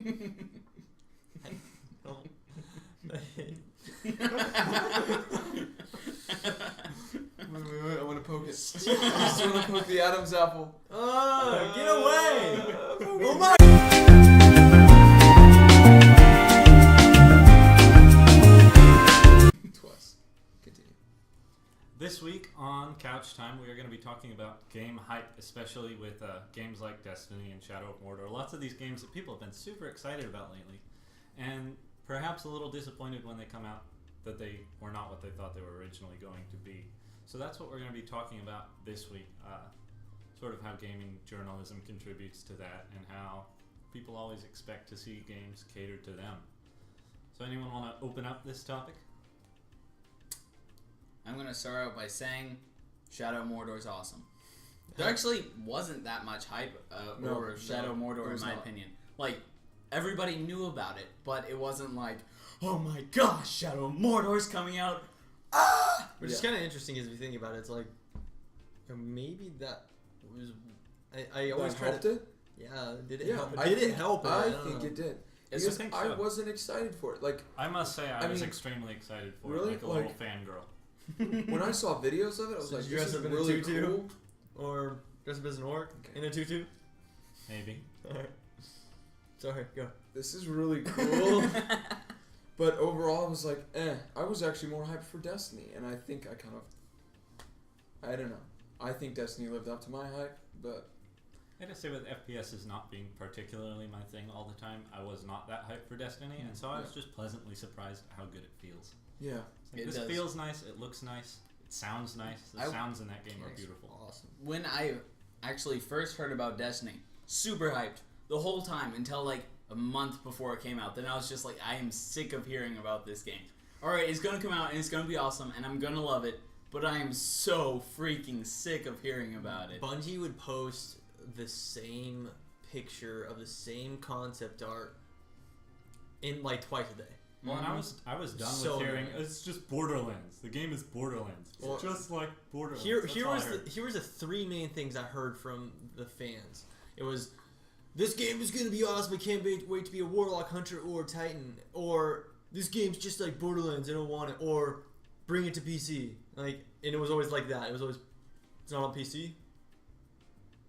Wait, I want to poke it. I just want to poke the Adam's apple. Oh, get away! Oh my! Twice. Continue. This week on Couch Time, we are going to be talking about game hype, especially with games like Destiny and Shadow of Mordor. Lots of these games that people have been super excited about lately, and perhaps a little disappointed when they come out that they were not what they thought they were originally going to be. So that's what we're going to be talking about this week, sort of how gaming journalism contributes to that and how people always expect to see games catered to them. So anyone want to open up this topic? I'm going to start out by saying Shadow of Mordor is awesome. There actually wasn't that much hype over Shadow of Mordor in my opinion. Like, everybody knew about it, but it wasn't like, oh my gosh, Shadow of Mordor's coming out. Ah! Which is kind of interesting if you think about it. It's like, maybe that was... I always try to... it? Yeah, did it Yeah, help? I Did think- it help? I think it did. Yes, Because I think I so. wasn't excited for it. Like, I must say I was mean, extremely excited for really? it, like a little Like- fangirl. when I saw videos of it, I was So like, did you this dress is up in a really tutu? cool. Or dress up as an orc in a tutu? Maybe. Alright. Sorry, go. This is really cool. But overall, I was like, I was actually more hyped for Destiny, and I think I kind of, I don't know. I think Destiny lived up to my hype, but I gotta say, with FPS not being particularly my thing all the time, I was not that hyped for Destiny, and so I was just pleasantly surprised at how good it feels. yeah. It's like, It this does. feels nice, it looks nice, it sounds nice. The sounds in that game are beautiful. Awesome. When I actually first heard about Destiny, super hyped the whole time until like a month before it came out. Then I was just like, I am sick of hearing about this game. Alright, it's gonna come out and it's gonna be awesome and I'm gonna love it, but I am so freaking sick of hearing about it. Bungie would post the same picture of the same concept art in like twice a day. Well, and I was done So with hearing, annoying. it's just Borderlands. The game is Borderlands. It's Well, just like Borderlands. Here That's all I was heard. the three main things I heard from the fans. It was, this game is gonna be awesome. I can't wait to be a warlock hunter or titan. Or this game's just like Borderlands. I don't want it. Or bring it to PC. Like, and it was always like that. It was always, it's not on PC.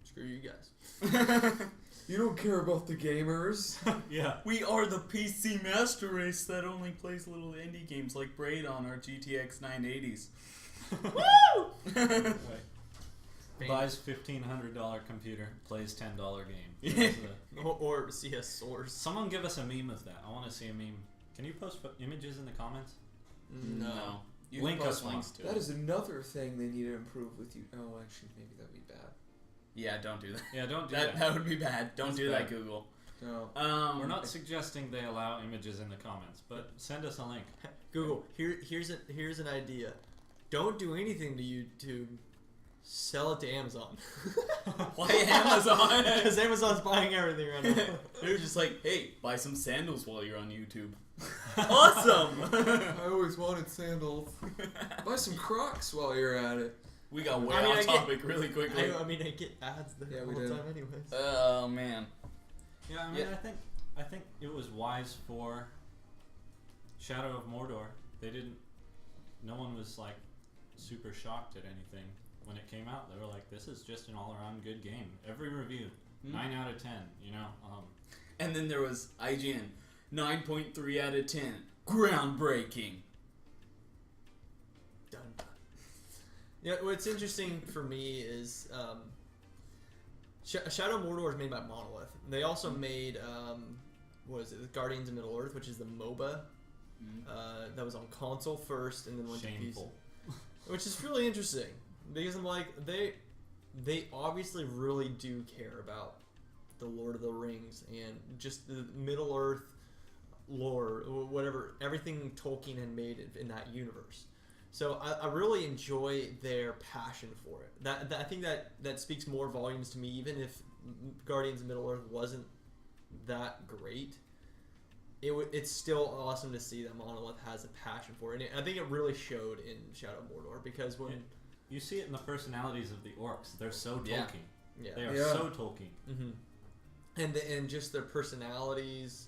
Screw you guys. You don't care about the gamers. Yeah. We are the PC master race that only plays little indie games like Braid on our GTX 980s. Woo! Buys $1,500 computer, plays $10 game. That's the- Or CS Source. Someone give us a meme of that. I want to see a meme. Can you post images in the comments? No. You Link can post us one. links to That it. is another thing they need to improve with you. Oh, actually, maybe that'd be bad. Yeah, don't do that. Yeah, don't do that. That would be bad. Don't That's do that, bad. Google. No. We're not suggesting they allow images in the comments, but send us a link. Google, here's an idea. Don't do anything to YouTube. Sell it to Amazon. Why Amazon? Because Amazon's buying everything right now. They're just like, hey, buy some sandals while you're on YouTube. Awesome! I always wanted sandals. Buy some Crocs while you're at it. We got way I mean, off I get- topic really quickly. I mean, I get ads there Yeah, all we the do. time anyways. Oh, man. Yeah, I mean, I think it was wise for Shadow of Mordor. No one was like super shocked at anything when it came out. They were like, this is just an all-around good game. Every review, 9 out of 10, you know. And then there was IGN, 9.3 out of 10. Groundbreaking. Done. Yeah, what's interesting for me is Shadow of Mordor is made by Monolith. They also made what is it? Guardians of Middle Earth, which is the MOBA that was on console first and then went Shameful. to PC. Which is really interesting because I'm like they obviously really do care about the Lord of the Rings and just the Middle Earth lore, whatever, everything Tolkien had made in that universe. So I really enjoy their passion for it. That I think that speaks more volumes to me, even if Guardians of Middle Earth wasn't that great. It's still awesome to see that Monolith has a passion for it. And I think it really showed in Shadow of Mordor because when You see it in the personalities of the orcs. They're so Tolkien. yeah. They are Yeah. so Tolkien. Mm-hmm. and just their personalities,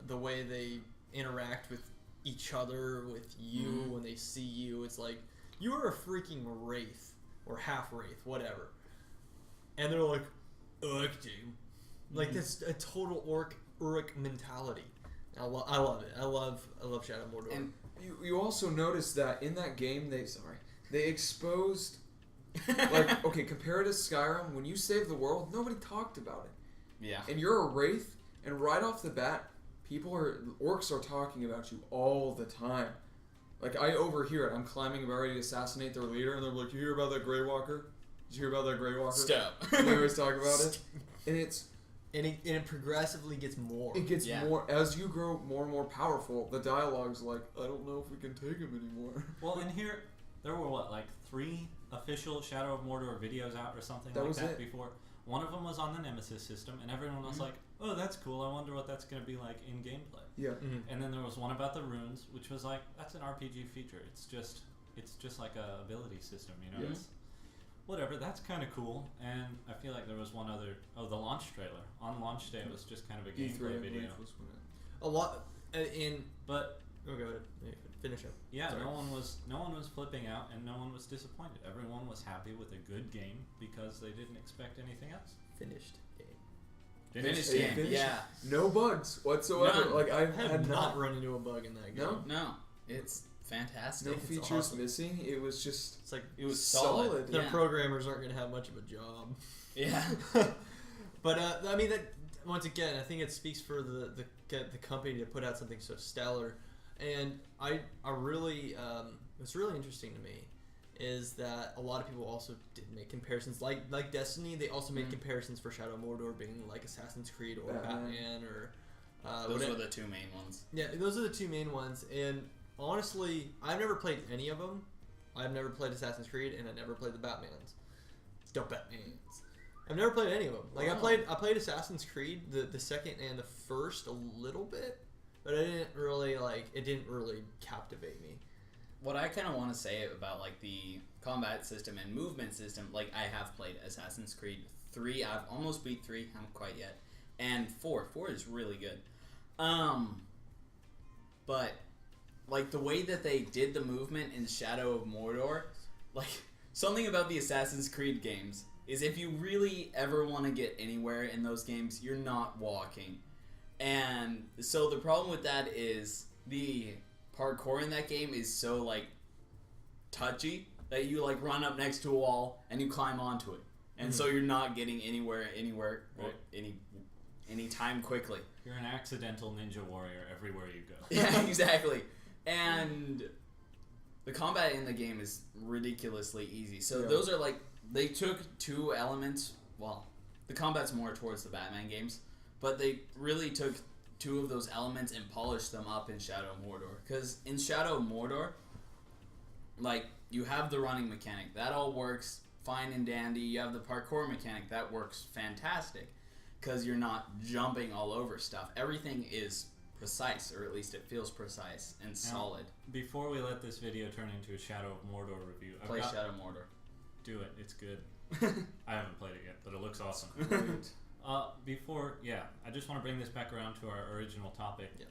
the way they interact with each other, with you when they see you. It's like you are a freaking wraith or half wraith, whatever, and they're like, "Ugh, dude." Like that's a total Uruk mentality. I love it. I love Shadow of Mordor. And you also notice that in that game they exposed like okay, compare it to Skyrim. When you save the world, nobody talked about it. Yeah. And you're a wraith, and right off the bat, orcs are talking about you all the time. Like I overhear it. I'm climbing about ready to assassinate their leader, and they're like, "You hear about that Grey Walker? Did you hear about that Grey Walker?" Stop. And they always talk about it, and it progressively gets more. it gets more as you grow more and more powerful. The dialogue's like, "I don't know if we can take him anymore." Well, in here, there were like 3 official Shadow of Mordor videos out or something That like was that it. before. One of them was on the Nemesis system, and everyone was like, "Oh, that's cool. I wonder what that's going to be like in gameplay." Yeah. And then there was one about the runes, which was like, that's an RPG feature. It's just like a ability system, you know. Yeah. It's, whatever. That's kind of cool. And I feel like there was one other. Oh, the launch trailer on launch day was just kind of a E3 gameplay video. was when it- A lot in. But Oh, go ahead. Finish up. yeah, Sorry. no one was flipping out, and no one was disappointed. Everyone was happy with a good game because they didn't expect anything else. Finished game. Finished Hey, game. finished. Yeah. No bugs whatsoever. None. Like I I've have had not run into a bug in that game. No? No, it's fantastic. no It's features awesome. missing. It was just It's like It was solid. the Yeah. programmers aren't going to have much of a job. Yeah. But I mean, that once again, I think it speaks for the company to put out something so stellar. And I really what's really interesting to me is that a lot of people also did make comparisons, like Destiny. They also made comparisons for Shadow of Mordor being like Assassin's Creed or Batman or Those were the 2 main ones. yeah, those are the 2 main ones. And honestly, I've never played any of them. I've never played Assassin's Creed, and I never played the Batmans. I've never played any of them. Like Wow. I played Assassin's Creed, the second and the first a little bit, but I didn't really it didn't really captivate me. What I kind of want to say about like the combat system and movement system, like I have played Assassin's Creed 3. I've almost beat 3. Haven't quite yet. And 4 is really good. But like the way that they did the movement in Shadow of Mordor, like something about the Assassin's Creed games is if you really ever want to get anywhere in those games, you're not walking. And so the problem with that is the parkour in that game is so like touchy that you like run up next to a wall and you climb onto it. And so you're not getting anywhere or any time quickly. You're an accidental ninja warrior everywhere you go. Yeah, exactly. And the combat in the game is ridiculously easy. So Yeah. those are like, they took 2 elements. Well, the combat's more towards the Batman games, but they really took 2 of those elements and polished them up in Shadow of Mordor. Because in Shadow of Mordor, like, you have the running mechanic. That all works fine and dandy. You have the parkour mechanic. That works fantastic. Because you're not jumping all over stuff. Everything is precise, or at least it feels precise and solid. Before we let this video turn into a Shadow of Mordor review, Play Shadow of Mordor. do it. It's good. I haven't played it yet, but it looks awesome. I just want to bring this back around to our original topic. Yeah.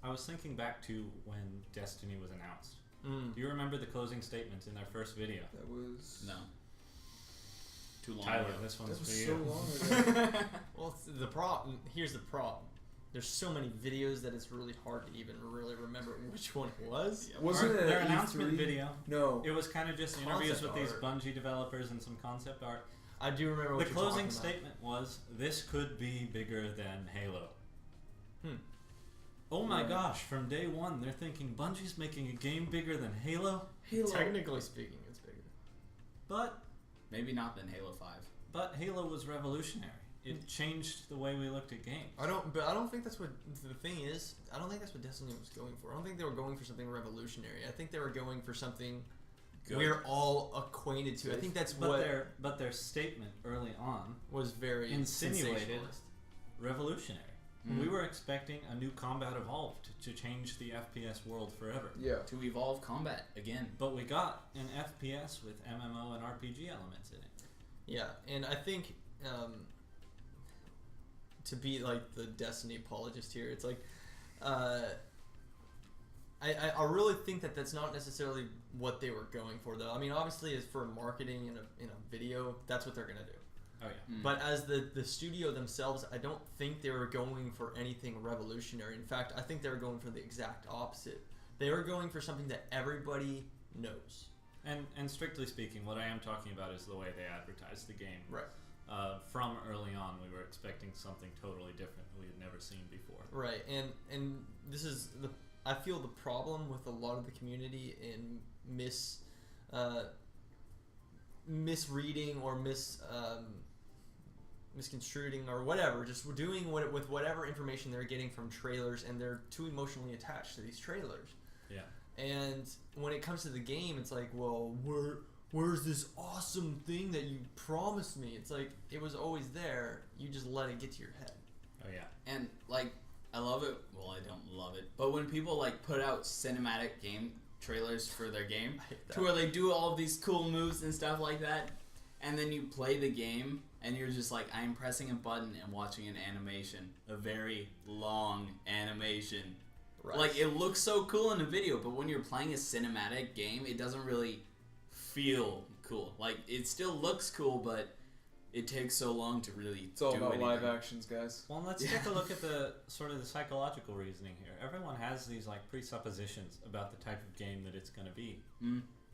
I was thinking back to when Destiny was announced. Mm. Do you remember the closing statements in their first video? that was No. Too long Tyler, ago. this that one's was for so you. long ago. Well, here's the problem. There's so many videos that it's really hard to even really remember which one it was. Yeah. Wasn't it Their an announcement E3? video? No. It was kind of just Concept interviews with these art. Bungie developers and some concept art. I do remember The what you're closing talking about. statement was, "This could be bigger than Halo." Oh my Right. gosh, from day one, they're thinking Bungie's making a game bigger than Halo? Halo. Technically speaking, it's bigger. But Maybe not than Halo 5. Halo was revolutionary. It changed the way we looked at games. I don't think that's what the thing is. I don't think that's what Destiny was going for. I don't think they were going for something revolutionary. I think they were going for something Good. we're all acquainted to. I think that's what But their statement early on, was very insinuated sensationalist. revolutionary. Mm. We were expecting a new Combat Evolved to change the FPS world forever. Yeah. To evolve combat again. But we got an FPS with MMO and RPG elements in it. Yeah, and I think to be like the Destiny apologist here, it's like, I really think that that's not necessarily what they were going for, though. I mean, obviously, as for marketing in a video, that's what they're gonna do. Oh yeah. But as the studio themselves, I don't think they were going for anything revolutionary. In fact, I think they were going for the exact opposite. They were going for something that everybody knows. And strictly speaking, what I am talking about is the way they advertised the game. Right. From early on, we were expecting something totally different we had never seen before. Right. And this is I feel the problem with a lot of the community in misreading or misconstruing or whatever, just doing with whatever information they're getting from trailers, and they're too emotionally attached to these trailers. Yeah. And when it comes to the game, it's like, well, where's this awesome thing that you promised me? It's like, it was always there. You just let it get to your head. Oh yeah. And like, I love it. Well, I don't love it, but when people like put out cinematic game trailers for their game, to where they do all of these cool moves and stuff like that, and then you play the game and you're just like, I'm pressing a button and watching an animation, a very long animation. Right. Like, it looks so cool in a video, but when you're playing a cinematic game, it doesn't really feel cool. Like, it still looks cool, but it takes so long to really It's all do about anything. live actions, guys. Well, let's take a look at the sort of the psychological reasoning here. Everyone has these like presuppositions about the type of game that it's going to be,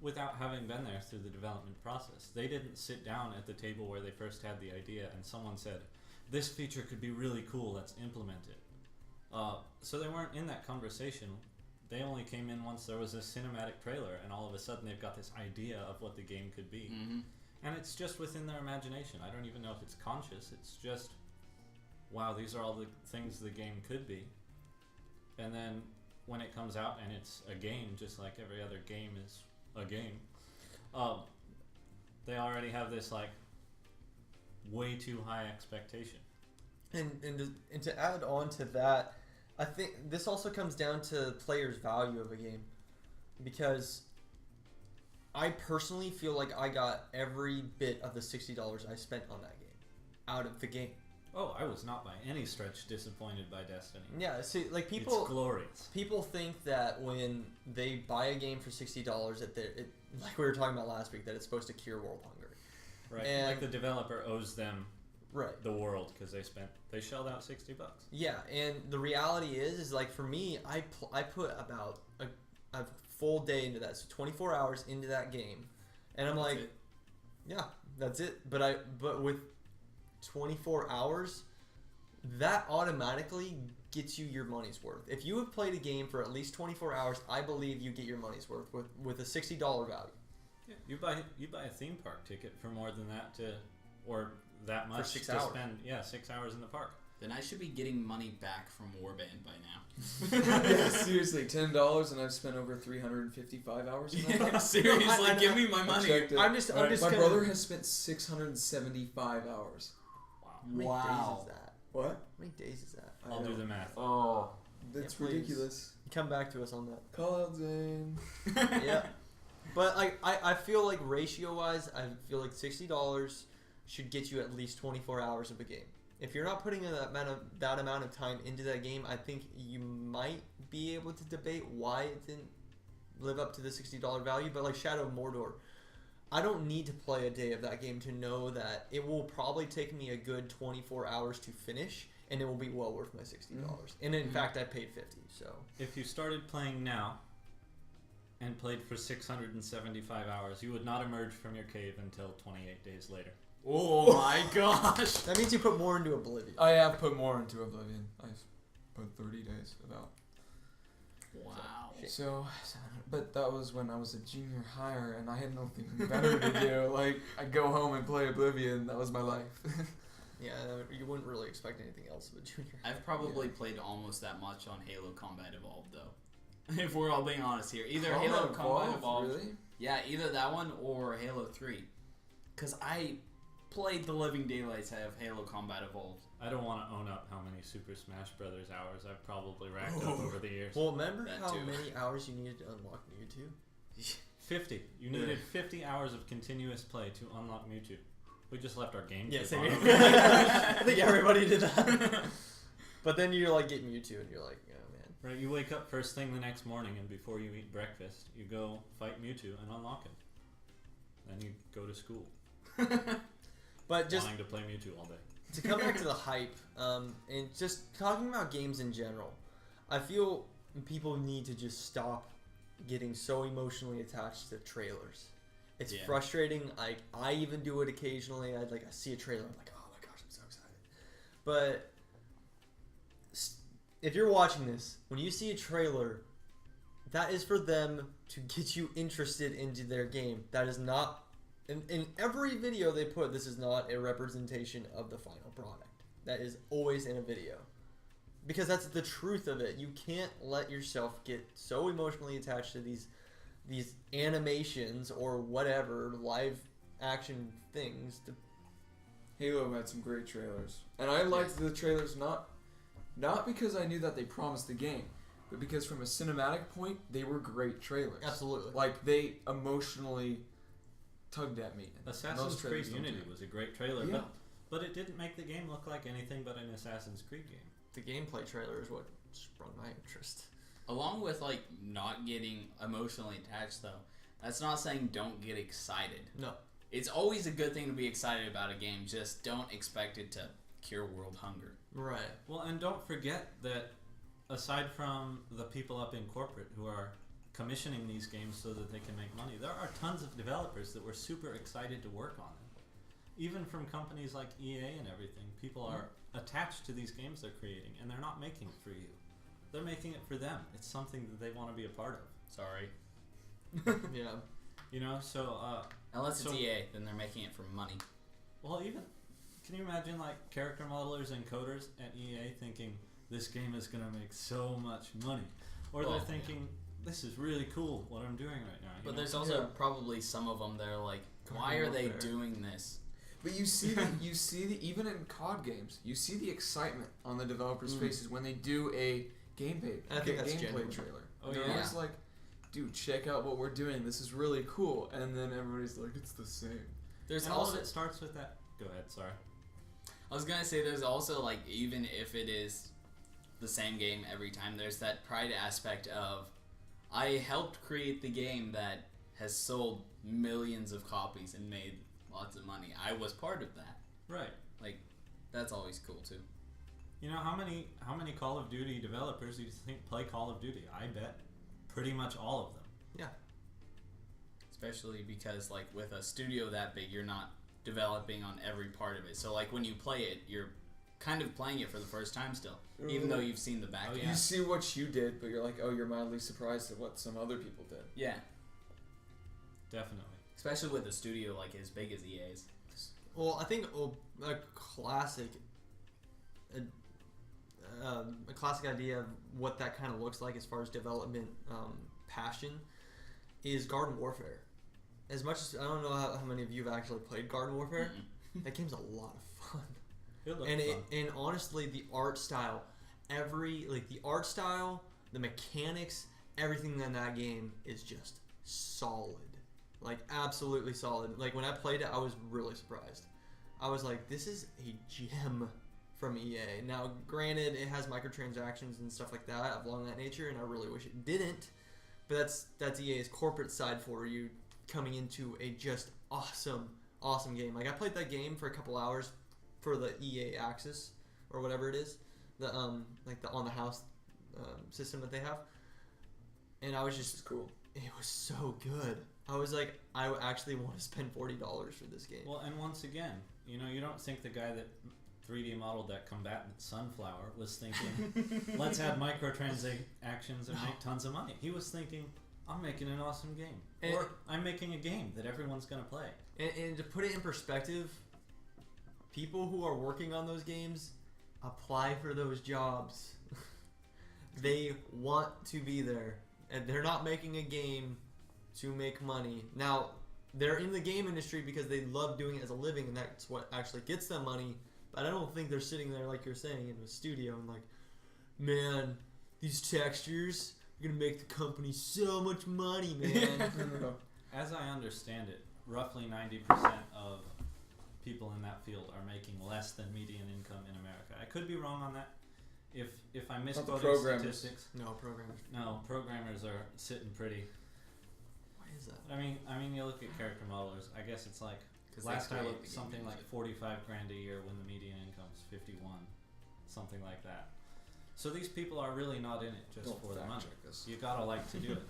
without having been there through the development process. They didn't sit down at the table where they first had the idea and someone said, "This feature could be really cool. Let's implement it." So they weren't in that conversation. They only came in once there was a cinematic trailer, and all of a sudden they've got this idea of what the game could be. Mm-hmm. And it's just within their imagination. I don't even know if it's conscious. It's just, wow, these are all the things the game could be. And then when it comes out and it's a game, just like every other game is a game, they already have this like way too high expectation. And to add on to that, I think this also comes down to players' value of a game, because I personally feel like I got every bit of the $60 I spent on that game out of the game. Oh, I was not by any stretch disappointed by Destiny. Yeah, see, like It's glorious. people think that when they buy a game for $60, that like we were talking about last week, that it's supposed to cure world hunger. Right. And- Like the developer owes them Right. the world because they shelled out $60. Yeah, and the reality is like for me, I put about a full day into that, so 24 hours into that game, and I'm like, yeah, that's it. But with 24 hours, that automatically gets you your money's worth. If you have played a game for at least 24 hours, I believe you get your money's worth with a $60 value. Yeah, you buy a theme park ticket for more than that or that much 6 to hours. spend 6 hours in the park. Then I should be getting money back from Warband by now. Yeah, seriously, $10, and I've spent over 355 hours in that. Yeah, seriously, give me my I money. checked it. I'm just My gonna- brother has spent 675 hours. Wow. How many days is that? What? How many days is that? I I'll do know. the math. Oh, that's Yeah, please. ridiculous. Come back to us on that. Call out Zane. Yeah, but I feel like ratio-wise, I feel like $60 should get you at least 24 hours of a game. If you're not putting that amount of time into that game, I think you might be able to debate why it didn't live up to the $60 value. But like Shadow of Mordor, I don't need to play a day of that game to know that it will probably take me a good 24 hours to finish, and it will be well worth my $60. And in fact, I paid $50. So If you started playing now and played for 675 hours, you would not emerge from your cave until 28 days later. Oh my gosh. that means you put more into Oblivion. I have put more into Oblivion. I've put 30 days about. Wow. So, but that was when I was a junior higher and I had nothing better to do. Like, I'd go home and play Oblivion. That was my life. Yeah, you wouldn't really expect anything else of a junior. I've probably played almost that much on Halo Combat Evolved, though. If we're all being honest here. Either Halo Combat Evolved. Really? Yeah, either that one or Halo 3. Because I played the living daylights out of Halo Combat Evolved. I don't want to own up how many Super Smash Brothers hours I've probably racked up over the years. Well, remember That how too. many hours you needed to unlock Mewtwo? 50. You needed 50 hours of continuous play to unlock Mewtwo. We just left our game. Yeah, chip same on. here. I think everybody did that. But then you're like getting Mewtwo, and you're like, oh man. Right, you wake up first thing the next morning, and before you eat breakfast, you go fight Mewtwo and unlock him. Then you go to school, But just wanting to play Mewtwo all day. to come back to the hype, and just talking about games in general, I feel people need to just stop getting so emotionally attached to trailers. It's Yeah. frustrating. I even do it occasionally. I see a trailer, I'm like, oh my gosh, I'm so excited. But if you're watching this, when you see a trailer, that is for them to get you interested into their game. That is not in every video they put, this is not a representation of the final product. That is always in a video. Because that's the truth of it. You can't let yourself get so emotionally attached to these animations or whatever live action things. Halo had some great trailers, and I liked the trailers not because I knew that they promised the game, but because from a cinematic point, they were great trailers. Absolutely. Like they emotionally tugged at me. Assassin's Creed Unity was a great trailer, Yeah. but it didn't make the game look like anything but an Assassin's Creed game. The gameplay trailer is what sprung my interest. Along with like not getting emotionally attached, though, that's not saying don't get excited. No. It's always a good thing to be excited about a game. Just don't expect it to cure world hunger. Right. Well, and don't forget that aside from the people up in corporate who are commissioning these games so that they can make money, there are tons of developers that were super excited to work on it. Even from companies like EA and everything, people are attached to these games they're creating, and they're not making it for you. They're making it for them. It's something that they want to be a part of. Sorry. Yeah. You know, so Unless it's So- EA, then they're making it for money. well, even can you imagine like character modelers and coders at EA thinking this game is going to make so much money, or Well, they're thinking this is really cool what I'm doing right now. you But know? there's also Yeah. probably some of them that are like, why Garden are they Warfare. doing this? But you see the even in COD games, you see the excitement on the developers' faces when they do a gameplay I think that's gameplay genuine. trailer. Oh, And they're yeah. always like, dude, check out what we're doing. This is really cool. And then everybody's like, it's the same. There's and all also of it starts with that. Go ahead. Sorry. I was gonna say there's also like even if it is the same game every time, there's that pride aspect of I helped create the game that has sold millions of copies and made lots of money. I was part of that. Right. Like that's always cool too. You know how many Call of Duty developers do you think play Call of Duty? I bet pretty much all of them. Yeah. Especially because like with a studio that big, you're not developing on every part of it. So like when you play it, you're kind of playing it for the first time still, even though you've seen the back end. yeah. You see what you did, but you're like, oh, you're mildly surprised at what some other people did. Yeah, Definitely. especially with a studio like as big as EA's. Well, I think a classic, a classic idea of what that kind of looks like as far as development passion is Garden Warfare. As much as I don't know how many of you have actually played Garden Warfare, that game's a lot of fun. It looks And fun. and honestly, the art style, the mechanics, everything in that game is just solid. Like absolutely solid. Like when I played it, I was really surprised. I was like, this is a gem from EA. Now, granted, it has microtransactions and stuff like that along that nature, and I really wish it didn't. But that's EA's corporate side for you, coming into a just awesome game. Like I played that game for a couple hours for the EA Access or whatever it is, the like the on the house system that they have, and I was This is just cool. it was so good. I was like, I actually want to spend $40 for this game. Well, and once again, you know, you don't think the guy that 3D modeled that combatant Sunflower was thinking, let's add microtransactions and make tons of money. He was thinking, I'm making an awesome game. And- or I'm making a game that everyone's going to play. And to put it in perspective, people who are working on those games apply for those jobs. They want to be there, and they're not making a game to make money. Now, they're in the game industry because they love doing it as a living, and that's what actually gets them money. But I don't think they're sitting there, like you're saying, in a studio and like, man, these textures are gonna make the company so much money, man. No. As I understand it, roughly 90% of people in that field are making less than median income in America. I could be wrong on that. If I misquoted programmers. statistics, No, programmers. no, programmers are sitting pretty. Why is that? I mean, you look at character modelers. I guess it's like 'Cause last they I create looked, the game something like music. 45 grand a year when the median income is 51, something like that. So these people are really not in it just Don't for the fact money. check us. You gotta like to do it.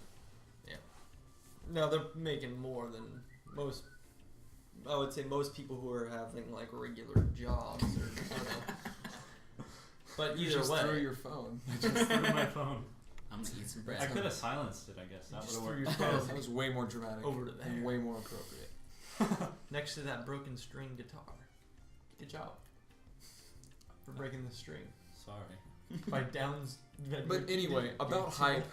No, they're making more than most. I would say most people who are having like regular jobs or I don't know. But You either just way, threw your phone. I just threw my phone. I'm gonna eat some bread. I could have silenced it, I guess. That would just have threw worked. your That phone was way more dramatic. over to and there way more appropriate. next to that broken string guitar. Good job for breaking the string Sorry. by Downs. But anyway, about hype.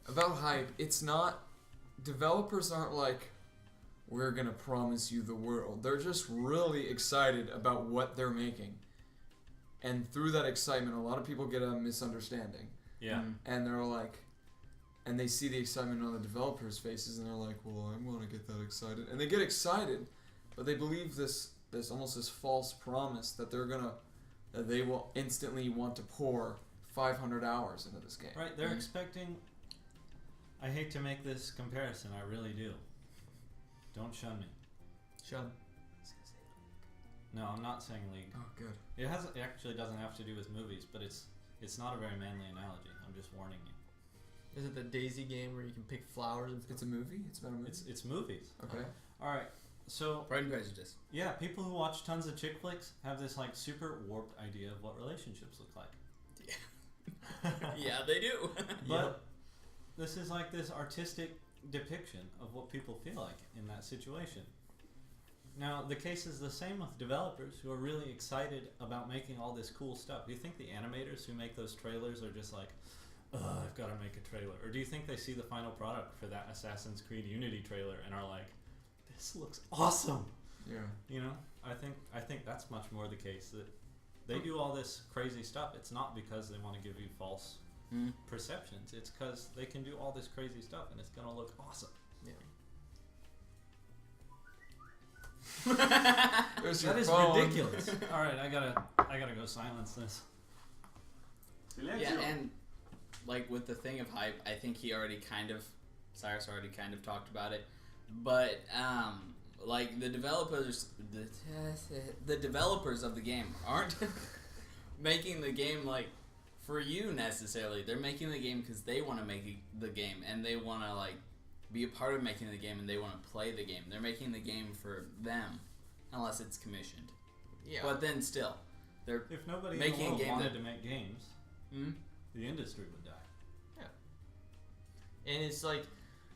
About hype, it's not. Developers aren't like, we're gonna promise you the world. They're just really excited about what they're making. And through that excitement, a lot of people get a misunderstanding. Yeah. And they're like, and they see the excitement on the developers' faces, and they're like, well, I want to get that excited. And they get excited, but they believe this almost this false promise that that they will instantly want to pour 500 hours into this game. Right, they're expecting. I hate to make this comparison, I really do. Don't shun me. Shun. No, I'm not saying League. Oh, good. It actually doesn't have to do with movies, but it's not a very manly analogy. I'm just warning you. Is it the Daisy game where you can pick flowers? And It's a movie? It's about a movie? It's movies. Okay. All right. So Pride and Prejudice. yeah, people who watch tons of chick flicks have this like super warped idea of what relationships look like. Yeah, they do. But this is like this artistic depiction of what people feel like in that situation. Now, the case is the same with developers who are really excited about making all this cool stuff. Do you think the animators who make those trailers are just like, I've got to make a trailer? Or do you think they see the final product for that Assassin's Creed Unity trailer and are like, this looks awesome? Yeah. You know, I think that's much more the case, that they do all this crazy stuff. It's not because they want to give you false perceptions. It's because they can do all this crazy stuff and it's gonna look awesome. Yeah. There's That your is phone. ridiculous. All right, I gotta go silence this. Yeah, and like with the thing of hype, I think Cyrus already kind of talked about it, but like the developers of the game aren't making the game like for you necessarily. They're making the game because they want to make the game and they want to like be a part of making the game and they want to play the game. They're making the game for them, unless it's commissioned. Yeah. But then still, they're If nobody Making a in the world game wanted that- to make games, the industry would die. And it's like,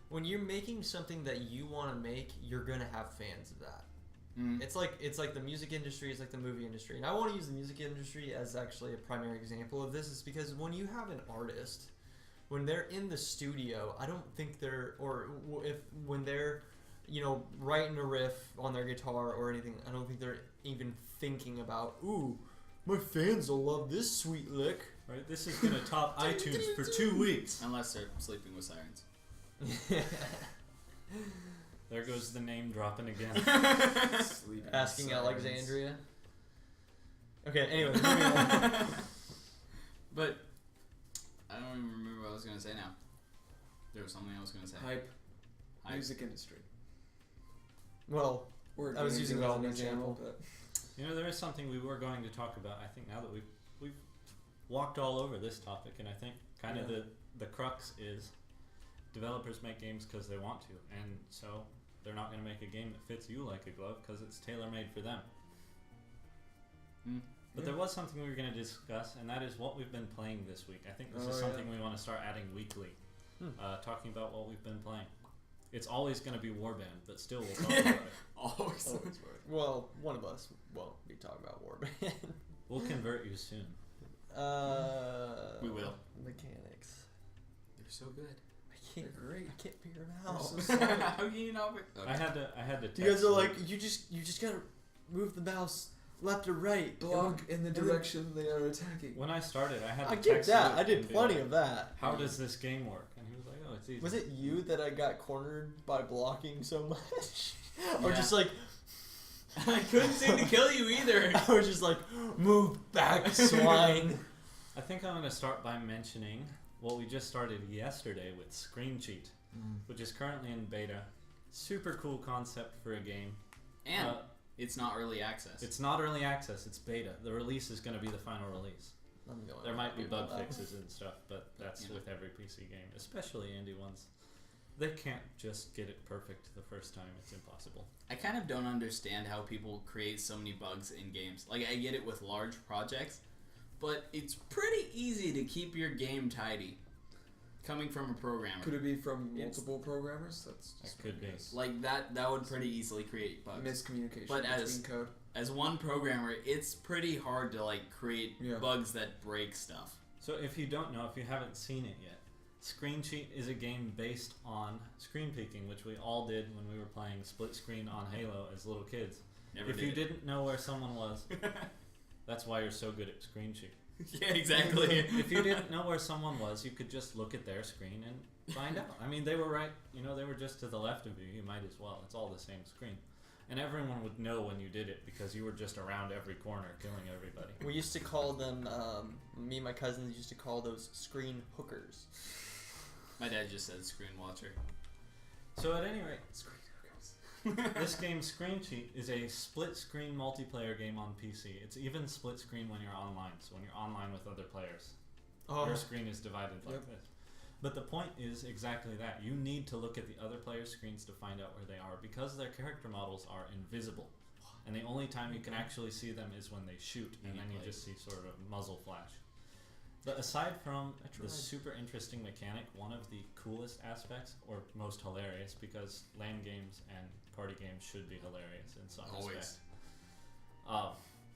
when you're making something that you want to make, you're gonna have fans of that. It's like the music industry, it's like the movie industry, and I want to use the music industry as actually a primary example of this. Is because when you have an artist, when they're in the studio, I don't think when they're, writing a riff on their guitar or anything, I don't think they're even thinking about, ooh, my fans will love this sweet lick. Right? This is gonna top iTunes for 2 weeks. unless they're sleeping with sirens. There goes the name dropping again. Sleeping Asking sirens. Alexandria. Okay, anyway, moving on. But I don't even remember what I was gonna say now. There was something I was gonna say. Hype. Hype. Music industry. Well, We're I was using that as an development example. channel, You know, there is something we were going to talk about. I think now that we've walked all over this topic, and I think kind of Yeah. the crux is developers make games because they want to, and so they're not going to make a game that fits you like a glove because it's tailor-made for them. But there was something we were going to discuss, and that is what we've been playing this week. I think this is Oh, something we want to start adding weekly, talking about what we've been playing. It's always going to be Warband, but still we'll talk about it. Always. well, one of us won't be talking about Warband. We'll convert you soon. We will. Mechanics. They're so good. I can't. They're great. I can't figure them They're out. so smart. How can you not? I had to. Text You guys are Luke. like, you just gotta move the mouse left or right. Block in the and then- direction they are attacking. When I started, I had to I get text that. Luke I did and be plenty like, of that. How does this game work? And he was like, oh, it's easy. Was it you that I got cornered by blocking so much, or Yeah. just like? I couldn't seem to kill you either. I was just like, move back, swine. I think I'm going to start by mentioning what we just started yesterday with Screen Cheat, which is currently in beta. Super cool concept for a game. And it's not early access. It's not early access, it's beta. The release is going to be the final release. There might be bug fixes and stuff, but that's with every PC game, especially indie ones. They can't just get it perfect the first time. It's impossible. I kind of don't understand how people create so many bugs in games. Like, I get it with large projects, but it's pretty easy to keep your game tidy. Coming from a programmer. Could it be from multiple programmers? That's just It could be. Like, that would pretty easily create bugs. Miscommunication But between code. As one programmer, it's pretty hard to, like, create bugs that break stuff. So if you don't know, if you haven't seen it yet, Screen Cheat is a game based on screen peeking, which we all did when we were playing split screen on Halo as little kids. If you didn't know where someone was, that's why you're so good at Screen Cheat. Yeah, exactly. If you didn't know where someone was, you could just look at their screen and find out. I mean, they were right, they were just to the left of you. You might as well. It's all the same screen. And everyone would know when you did it because you were just around every corner killing everybody. We used to call them, me and my cousins used to call those screen hookers. My dad just said screen watcher. So at any rate, this game, Screen Cheat, is a split-screen multiplayer game on PC. It's even split-screen when you're online, so when you're online with other players. Your screen is divided like this. But the point is exactly that. You need to look at the other players' screens to find out where they are because their character models are invisible. And the only time you can actually see them is when they shoot, and then you just see sort of muzzle flash. But aside from the super interesting mechanic, one of the coolest aspects, or most hilarious, because LAN games and party games should be hilarious in some respect,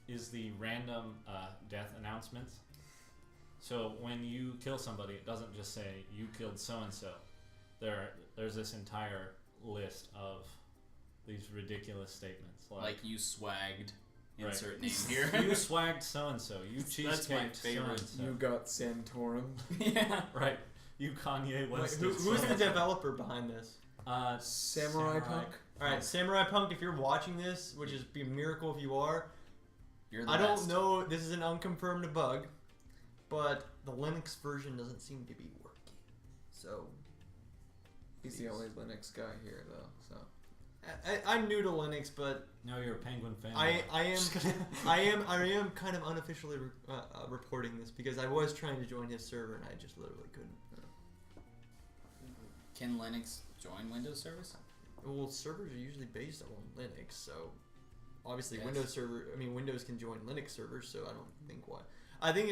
is the random death announcements. So when you kill somebody, it doesn't just say, you killed so-and-so. There's this entire list of these ridiculous statements. Like you swagged. Insert name here. You swagged so-and-so. You cheesecaked That's my favorite. so-and-so. You got Santorum. Yeah. Right. You Kanye West. Who's the developer behind this? Samurai Punk? Alright, Samurai Punk, if you're watching this, which is be a miracle if you are, You're the I best. don't know, this is an unconfirmed bug, but the Linux version doesn't seem to be working. So, He's the only Linux guy here, though. So I'm new to Linux, but No, you're a Penguin fan. I am kind of unofficially reporting this because I was trying to join his server and I just literally couldn't. Can Linux join Windows service? Well, servers are usually based on Linux, so obviously Yes. Windows can join Linux servers, so I don't think why. I think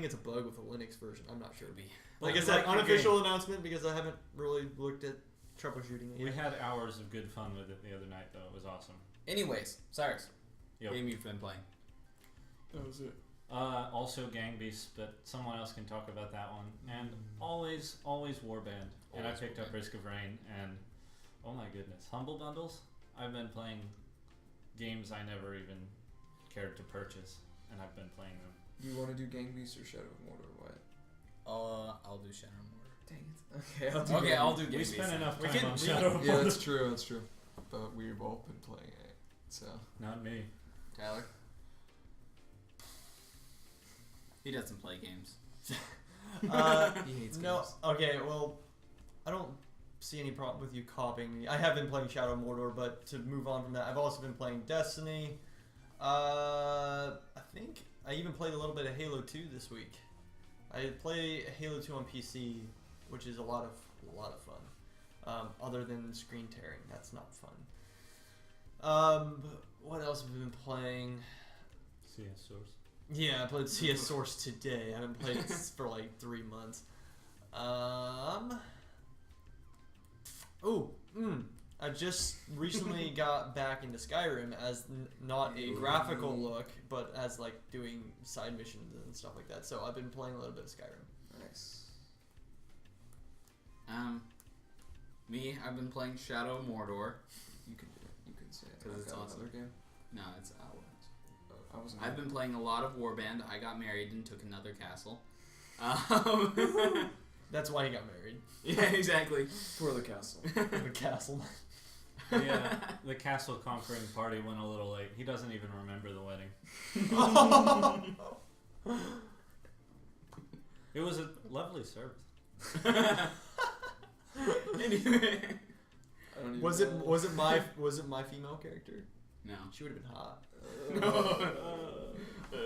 it's a bug with the Linux version. I'm not sure. Could be. Like I said, unofficial announcement because I haven't really looked at troubleshooting it We yet. had hours of good fun with it the other night, though. It was awesome. Anyways, Cyrus. Yo. Game you've been playing. that was it. Also Gang Beasts, but someone else can talk about that one. And always Warband. And I Always picked up Warband. Risk of Rain, and oh my goodness, Humble Bundles. I've been playing games I never even cared to purchase, and I've been playing them. You want to do Gang Beasts or Shadow of Mordor? What? I'll do Shadow of Mordor. Dang it. Okay, I'll do Okay, Gang I'll Beasts. do Game We spent Beasts. enough We time can- on we Shadow of Yeah, Mordor. that's true. That's true. But we've all been playing it, so. Not me. Tyler. He doesn't play games. He hates No, games. okay, well, I don't see any problem with you copying me. I have been playing Shadow of Mordor, but to move on from that, I've also been playing Destiny. I think I even played a little bit of Halo 2 this week. I play Halo 2 on PC, which is a lot of fun. Other than screen tearing, that's not fun. What else have we been playing? CS Source. Yeah, I played CS Source today. I haven't played it for like 3 months. I just recently got back into Skyrim as not a graphical look, but as like doing side missions and stuff like that. So I've been playing a little bit of Skyrim. Nice. Me, I've been playing Shadow of Mordor. You can do it. You can say it. 'Cause I've it's got awesome. another game. No, it's Outlands. I wasn't. I've been playing a lot of Warband. I got married and took another castle. That's why he got married. Yeah, exactly. for the castle. The castle. The castle conquering party went a little late. He doesn't even remember the wedding. It was a lovely service. Anyway. I don't even Was know. it my female character? No. She would have been hot. No.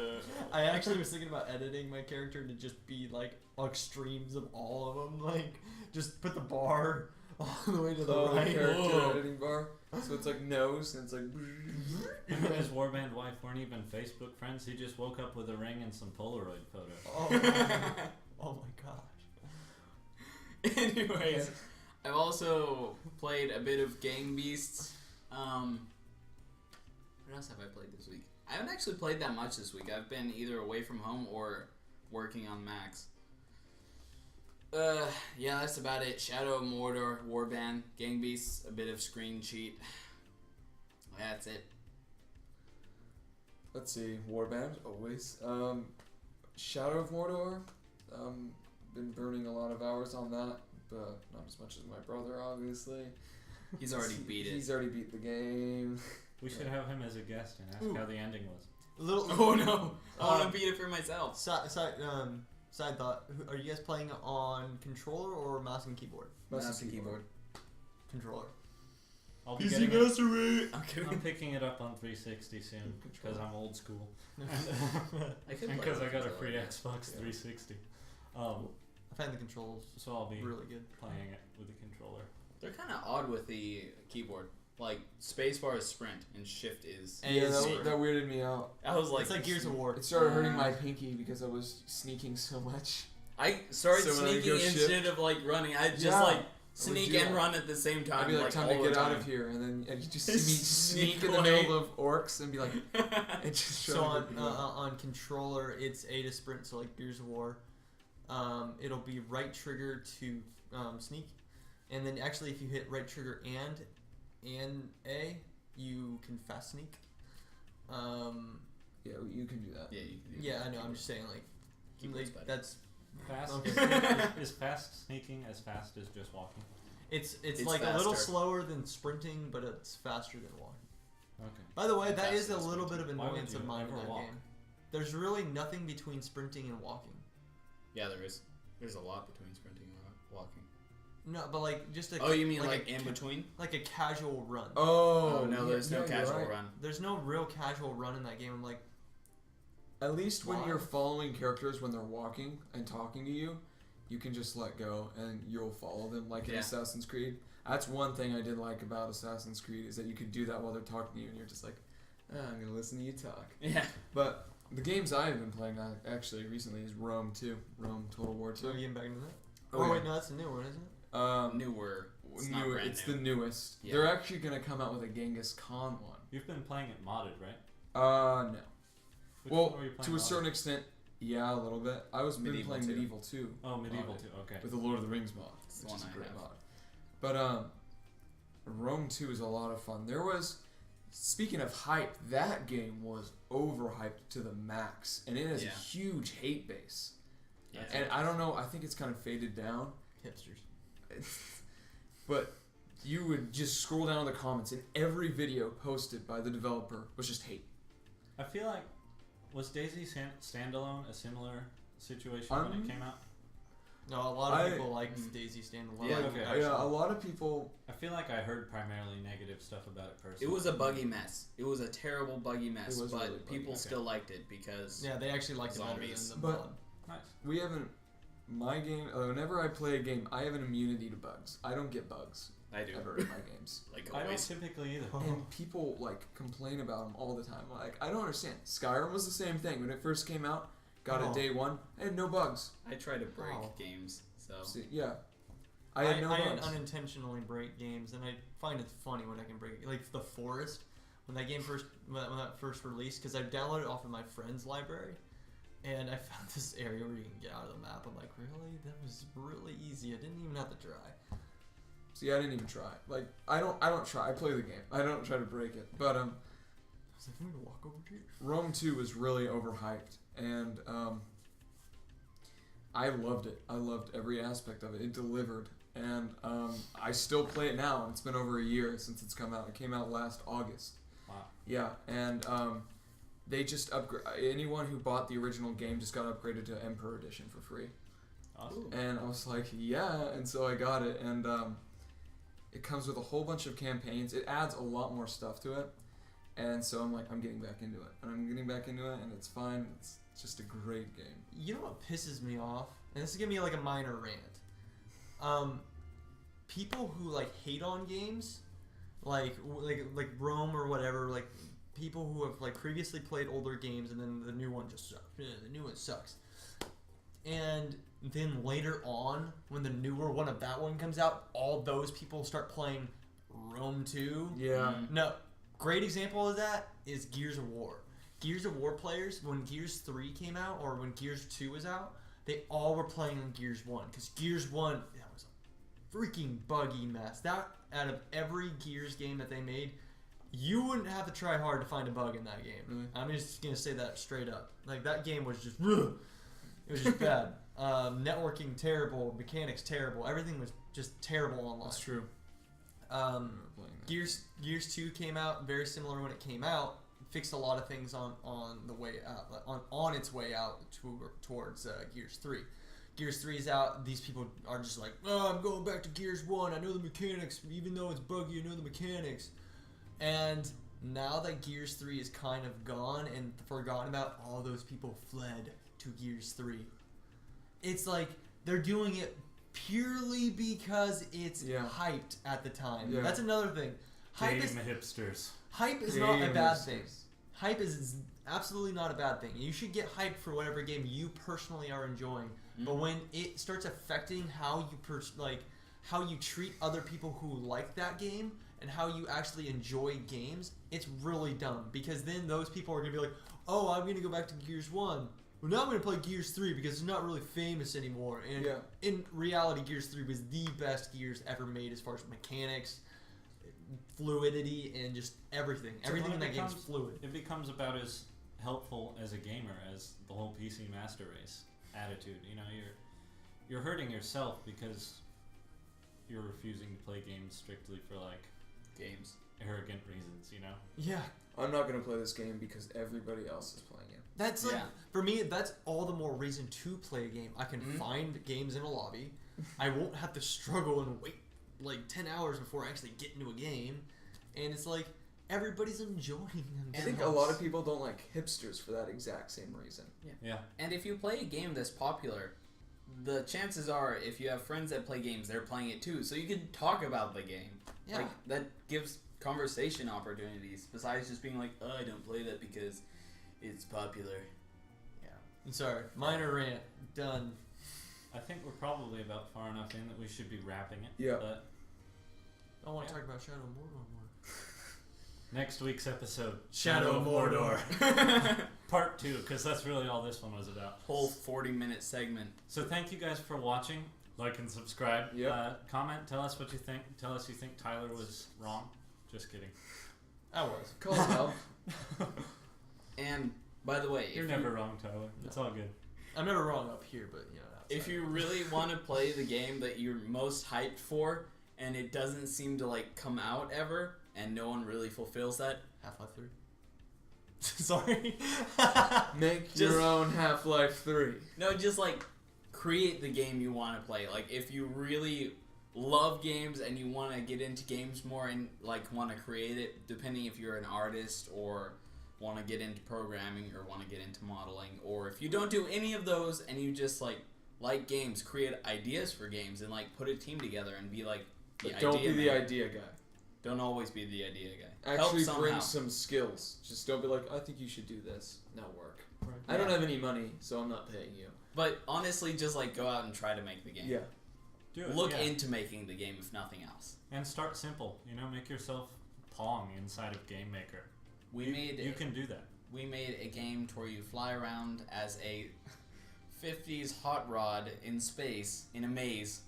I actually was thinking about editing my character to just be like extremes of all of them. Like, just put the bar all the way to the The right. character Whoa. editing bar. So it's like nose, and it's like. Him and his warband wife weren't even Facebook friends. He just woke up with a ring and some Polaroid photos. Oh, oh my gosh. Anyways, I've also played a bit of Gang Beasts. What else have I played this week? I haven't actually played that much this week. I've been either away from home or working on Max. Yeah, that's about it. Shadow of Mordor, Warband, Gang Beasts, a bit of Screen Cheat. That's it. Let's see, Warband always. Shadow of Mordor. Been burning a lot of hours on that, but not as much as my brother, obviously. He's already beat it. He's already beat the game. We should have him as a guest and ask Ooh. how the ending was. Little. Oh no! I want to beat it for myself. Side thought. Are you guys playing on controller or mouse and keyboard? Mouse and keyboard. Controller. I'll be getting it. Mastery. I'm kidding. I'm picking it up on 360 soon because I'm old school. I could And play because I with got a controller, free yeah. Xbox 360. I find the controls So I'll be really good. playing it with the controller. They're kind of odd with the keyboard. Like spacebar is sprint and shift is. And Yeah, it's- that weirded me out. I was like, It's like Gears of War. It started hurting my pinky because I was sneaking so much. I started So when I sneaking go shift- instead of like running. I just Yeah, like I would sneak do and that. run at the same time. I'd be like, time to all get the out time. of here, and then you just see me Sneak sneak in the away. middle of orcs and be like, and just So try to on get me out. on controller, it's A to sprint. So like Gears of War, it'll be right trigger to sneak, and then actually if you hit right trigger and A, you can fast sneak. Yeah, you can do that. Yeah, you can do Yeah, that. I know. I'm just saying like Keyboard's better. that's Fast Okay. is fast sneaking as fast as just walking? it's It's like a little faster. slower than sprinting, but it's faster than walking. Okay. By the way, that is Faster a than little bit of Why would annoyance you of mine in ever that walk? game. There's really nothing between sprinting and walking. Yeah, there is. There's a lot between sprinting and walking. No, but like just a Oh, you mean like a in ca- between? like a casual run. Oh, Oh no, yeah, there's no yeah, you're casual right. run. There's no real casual run in that game. I'm like, At least when Why? you're following characters when they're walking and talking to you, you can just let go and you'll follow them like in Yeah. Assassin's Creed. That's one thing I did like about Assassin's Creed is that you could do that while they're talking to you and you're just like, I'm gonna listen to you talk. Yeah. But the games I've been playing actually recently is Rome 2, Rome Total War so 2. are you getting back into that? Oh, Oh, yeah. wait, no, that's a new one, isn't it? Newer. It's not New, brand it's new. the newest. Yeah. They're actually gonna come out with a Genghis Khan one. You've been playing it modded, right? No. Which Well, one were you playing to a modded? certain extent, yeah, a little bit. I was been Medieval playing 2. Medieval 2 Oh, Medieval modded. 2. Okay. with the Lord of the Rings mod, It's the which is one a I great have. mod. But Rome 2 is a lot of fun. There was, speaking of hype, that game was overhyped to the max, and it has Yeah. a huge hate base. Yeah. And I don't know, I think it's kind of faded down. Hipsters. But you would just scroll down the comments, and every video posted by the developer was just hate. I feel like was Daisy Standalone a similar situation when it came out? No, a lot of I- people liked Daisy Standalone. Yeah, Like, okay. actually. Yeah, a lot of people. I feel like I heard primarily negative stuff about it personally. It was a buggy mess. It was a terrible buggy mess, It was but really buggy. people Okay. still liked it because Yeah, they actually liked it better Zombies. than the But- mod. Nice. We haven't. My game. Whenever I play a game, I have an immunity to bugs. I don't get bugs I do. ever in my games. Like I don't always. typically either. And people like complain about them all the time. Like I don't understand. Skyrim was the same thing when it first came out. Got Oh. it day one. I had no bugs. I try to break Oh. games, so See, yeah, I had no I bugs. unintentionally break games, and I find it funny when I can break it. Like The Forest, when that game when that first released, because I downloaded it off of my friend's library, and I found this area where you can get out of the map. I'm like, really? That was really easy. I didn't even have to try. See, I didn't even try. Like I don't try. I play the game. I don't try to break it. But I was like, I'm gonna walk over here. Rome 2 was really overhyped, and I loved it. I loved every aspect of it. It delivered, and I still play it now. And it's been over a year since it's come out. It came out last August. Wow. Yeah, and they just upgrade. Anyone who bought the original game just got upgraded to Emperor Edition for free. Awesome. And I was like, yeah, and so I got it, and it comes with a whole bunch of campaigns. It adds a lot more stuff to it, and so I'm like, I'm getting back into it, and it's fine. It's just a great game. You know what pisses me off? And this is gonna be like a minor rant. People who like hate on games, like Rome or whatever, like people who have like previously played older games and then the new one just sucks. Yeah, the new one sucks. And then later on, when the newer one of that one comes out, all those people start playing Rome 2. Yeah. No, great example of that is Gears of War. Gears of War players, when Gears 3 came out or when Gears 2 was out, they all were playing on Gears 1 because Gears 1, that was a freaking buggy mess. That, out of every Gears game that they made, you wouldn't have to try hard to find a bug in that game. Really? I'm just gonna say that straight up. Like that game was just, it was just bad. Networking terrible, mechanics terrible. Everything was just terrible online. That's true. I remember playing that. Gears 2 came out very similar when it came out. Fixed a lot of things on the way out, on its way out towards Gears 3. Gears 3 is out. These people are just like, oh, I'm going back to Gears 1. I know the mechanics, even though it's buggy. I know the mechanics. And now that Gears 3 is kind of gone and forgotten about, all those people fled to Gears 3. It's like they're doing it purely because it's hyped at the time. Yeah. That's another thing. Game hipsters. Hype is not a bad thing. Hype is absolutely not a bad thing. You should get hyped for whatever game you personally are enjoying. But when it starts affecting how you how you treat other people who like that game and how you actually enjoy games, it's really dumb. Because then those people are gonna be like, "Oh, I'm gonna go back to Gears 1. Well, now I'm gonna play Gears 3 because it's not really famous anymore." And in reality, Gears 3 was the best Gears ever made as far as mechanics, fluidity, and just everything. Everything in that game is fluid. It becomes about as helpful as a gamer as the whole PC Master Race attitude. You know, you're hurting yourself because you're refusing to play games strictly for like games, arrogant reasons. You know. Yeah. I'm not gonna play this game because everybody else is playing it. That's like, for me, that's all the more reason to play a game. I can find games in a lobby. I won't have to struggle and wait like 10 hours before I actually get into a game. And it's like, everybody's enjoying them. I think a lot of people don't like hipsters for that exact same reason. Yeah. And if you play a game that's popular, the chances are, if you have friends that play games, they're playing it too. So you can talk about the game. Yeah. Like, that gives conversation opportunities, besides just being like, oh, I don't play that because it's popular. Yeah. I'm sorry. Minor rant. Done. I think we're probably about far enough in that we should be wrapping it. Yeah. But I want to talk about Shadow of Mordor more. next week's episode, Shadow of Mordor. Part 2, because that's really all this one was about. Whole 40-minute segment. So thank you guys for watching. Like and subscribe. Yep. Comment. Tell us what you think. Tell us you think Tyler was wrong. Just kidding. I was. Call it out. And, by the way, You're never wrong, Tyler. It's all good. I'm never wrong up here, but you know. if you really want to play the game that you're most hyped for, and it doesn't seem to like come out ever, and no one really fulfills that, Half-Life 3. Sorry. Make Just- your own Half-Life 3. no, just like create the game you want to play. Like if you really love games and you want to get into games more and like want to create it, depending if you're an artist or want to get into programming or want to get into modeling, or if you don't do any of those and you just like games, create ideas for games and like put a team together and be like the But don't idea be the man. idea guy. Don't always be the idea guy. Actually Help bring somehow. some skills. Just don't be like, I think you should do this. Now work. Right. I don't have any money, so I'm not paying you. But honestly, just like go out and try to make the game. Yeah. Do it. Look yeah. into making the game if nothing else. And start simple. You know, make yourself Pong inside of Game Maker. You can do that. We made a game to where you fly around as a 50s hot rod in space in a maze,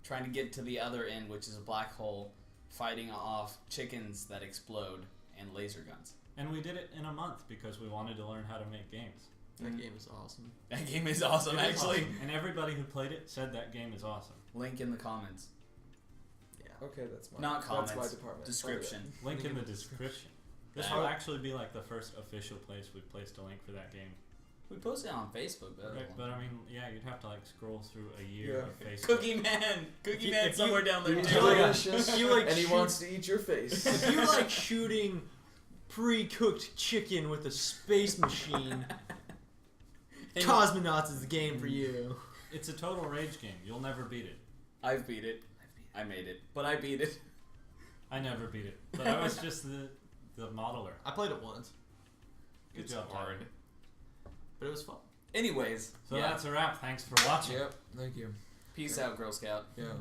trying to get to the other end, which is a black hole, fighting off chickens that explode and laser guns. And we did it in a month because we wanted to learn how to make games. That game is awesome. That game is awesome, It is actually. awesome. And everybody who played it said that game is awesome. Link in the comments. Okay, that's my Not comments. That's my department. Description. Link in the description. This That- will actually be like the first official place we placed a link for that game. We posted it on Facebook, though. Right, but I mean, yeah, you'd have to like scroll through a year Yeah. of Facebook. Cookie Man! Cookie Man if somewhere you- down there, He's too. you like- delicious, if you like and he shoot- wants to eat your face. If you like shooting pre-cooked chicken with a space machine, And Cosmonauts is the game for you. It's a total rage game. You'll never beat it. I've beat it. I made it. But I beat it. I never beat it, but I was just the modeler. I played it once, Good It's job, hard. Tyler. but it was fun. Anyways, So yeah. that's a wrap. Thanks for watching. Yep. Thank you. Peace out, Girl Scout. Yeah.